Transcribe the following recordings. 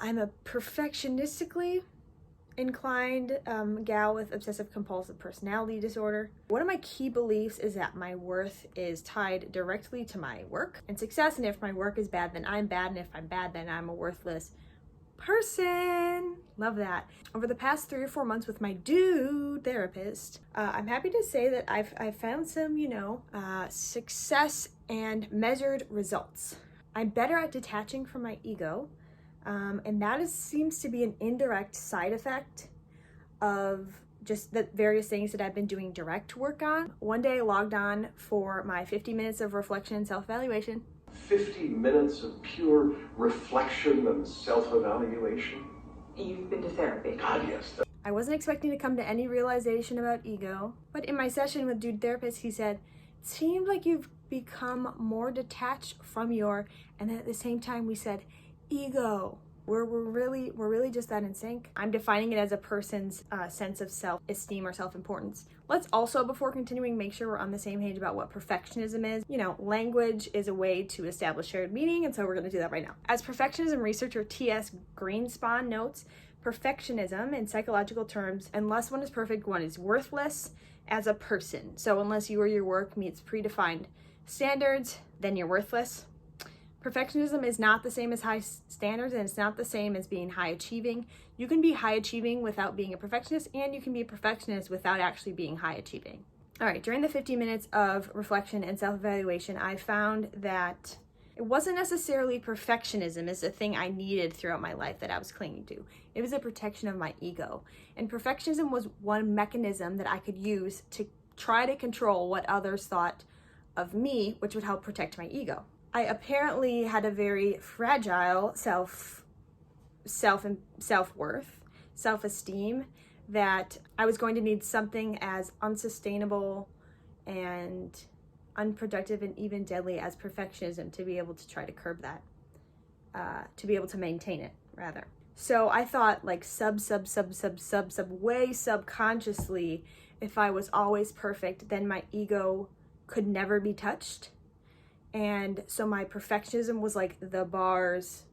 I'm a perfectionistically inclined gal with obsessive compulsive personality disorder. One of my key beliefs is that my worth is tied directly to my work and success, and if my work is bad, then I'm bad, and if I'm bad, then I'm a worthless person. Love that. Over the past 3 or 4 months with my dude therapist, I'm happy to say that I've found some, success and measured results. I'm better at detaching from my ego, and that seems to be an indirect side effect of just the various things that I've been doing direct work on. One day I logged on for my 50 minutes of reflection and self-evaluation. 50 minutes of pure reflection and self-evaluation? You've been to therapy? God, yes. I wasn't expecting to come to any realization about ego, but in my session with dude therapist, he said, it seemed like you've become more detached from your, and then at the same time we said, ego. We're really just that in sync. I'm defining it as a person's sense of self-esteem or self-importance. Let's also, before continuing, make sure we're on the same page about what perfectionism is. Language is a way to establish shared meaning, and so we're going to do that right now. As perfectionism researcher T.S. Greenspan notes, perfectionism in psychological terms, unless one is perfect, one is worthless as a person. So unless you or your work meets predefined standards, then you're worthless. Perfectionism is not the same as high standards, and it's not the same as being high achieving. You can be high achieving without being a perfectionist, and you can be a perfectionist without actually being high achieving. All right, during the 50 minutes of reflection and self-evaluation, I found that it wasn't necessarily perfectionism as the thing I needed throughout my life that I was clinging to. It was a protection of my ego. And perfectionism was one mechanism that I could use to try to control what others thought of me, which would help protect my ego. I apparently had a very fragile self-worth, self-esteem, that I was going to need something as unsustainable and unproductive and even deadly as perfectionism to be able to try to curb that, to be able to maintain it, rather. So I thought, like, way subconsciously, if I was always perfect, then my ego could never be touched. And so my perfectionism was like the bars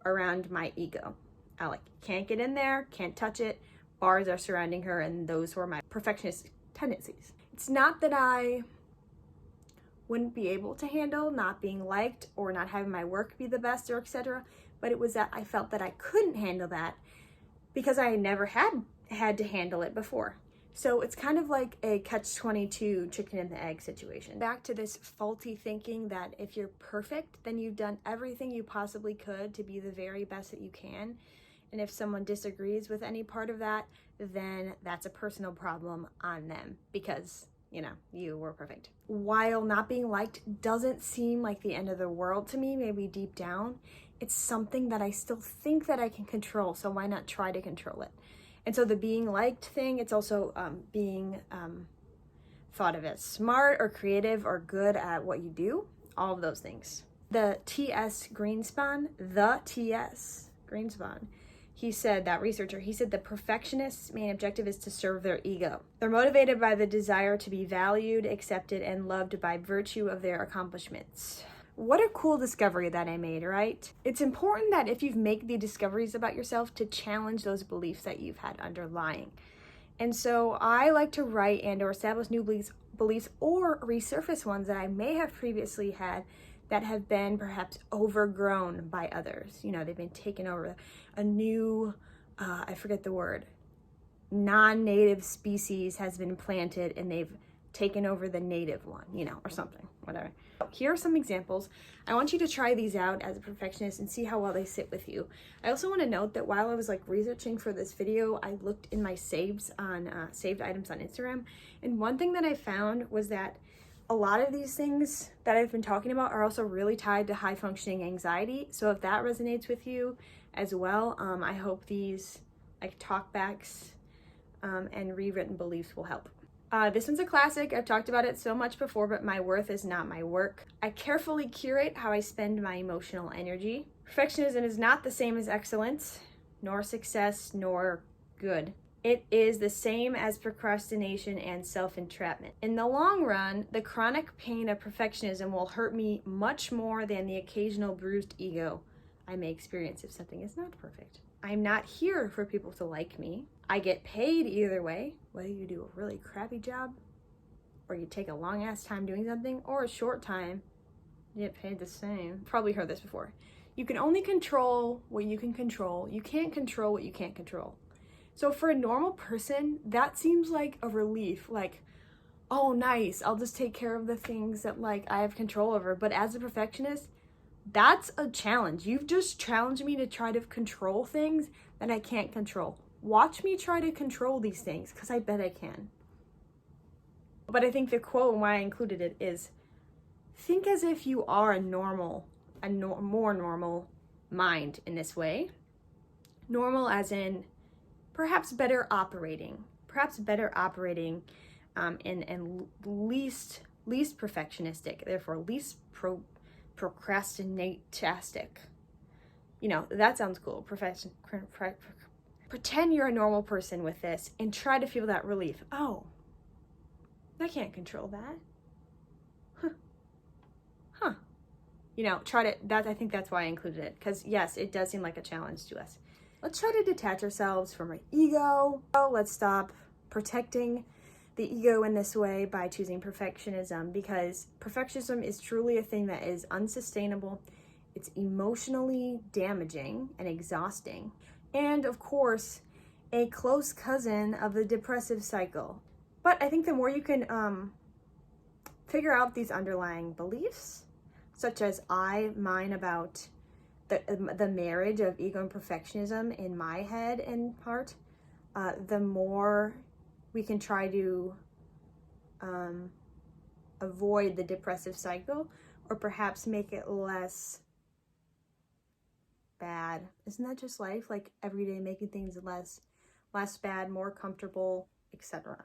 around my ego. I can't get in there, can't touch it. Bars are surrounding her, and those were my perfectionist tendencies. It's not that I wouldn't be able to handle not being liked or not having my work be the best or etc., but it was that I felt that I couldn't handle that because I never had to handle it before. So it's kind of like a catch-22 chicken and the egg situation. Back to this faulty thinking that if you're perfect, then you've done everything you possibly could to be the very best that you can. And if someone disagrees with any part of that, then that's a personal problem on them because, you were perfect. While not being liked doesn't seem like the end of the world to me, maybe deep down, it's something that I still think that I can control, so why not try to control it? And so the being liked thing, it's also being thought of as smart or creative or good at what you do, all of those things. The T.S. Greenspan, he said, that researcher, he said the perfectionist's main objective is to serve their ego. They're motivated by the desire to be valued, accepted, and loved by virtue of their accomplishments. What a cool discovery that I made, right? It's important that if you make the discoveries about yourself to challenge those beliefs that you've had underlying. And so I like to write and or establish new beliefs or resurface ones that I may have previously had that have been perhaps overgrown by others. They've been taken over. A new, I forget the word, non-native species has been planted and they've taken over the native one, or something, whatever. Here are some examples. I want you to try these out as a perfectionist and see how well they sit with you. I also want to note that while I was researching for this video, I looked in my saved items on Instagram, and one thing that I found was that a lot of these things that I've been talking about are also really tied to high functioning anxiety. So if that resonates with you as well, I hope these talkbacks and rewritten beliefs will help. This one's a classic. I've talked about it so much before, but my worth is not my work. I carefully curate how I spend my emotional energy. Perfectionism is not the same as excellence, nor success, nor good. It is the same as procrastination and self-entrapment. In the long run, the chronic pain of perfectionism will hurt me much more than the occasional bruised ego I may experience if something is not perfect. I'm not here for people to like me. I get paid either way, whether you do a really crappy job or you take a long ass time doing something or a short time, you get paid the same. Probably heard this before. You can only control what you can control. You can't control what you can't control. So for a normal person, that seems like a relief. Like, oh, nice, I'll just take care of the things that like I have control over. But as a perfectionist, that's a challenge. You've just challenged me to try to control things that I can't control. Watch me try to control these things, because I bet I can. But I think the quote and why I included it is, think as if you are a more normal mind in this way. Normal as in perhaps better operating and least perfectionistic, therefore least procrastinatastic. You know, that sounds cool. Pretend you're a normal person with this and try to feel that relief. Oh, I can't control that. Huh. You know, I think that's why I included it. Because yes, it does seem like a challenge to us. Let's try to detach ourselves from our ego. Let's stop protecting the ego in this way by choosing perfectionism, because perfectionism is truly a thing that is unsustainable. It's emotionally damaging and exhausting. And of course, a close cousin of the depressive cycle. But I think the more you can figure out these underlying beliefs, such as mine about the marriage of ego and perfectionism in my head and heart, the more we can try to avoid the depressive cycle, or perhaps make it less bad. Isn't that just life? Like every day making things less bad, more comfortable, etc.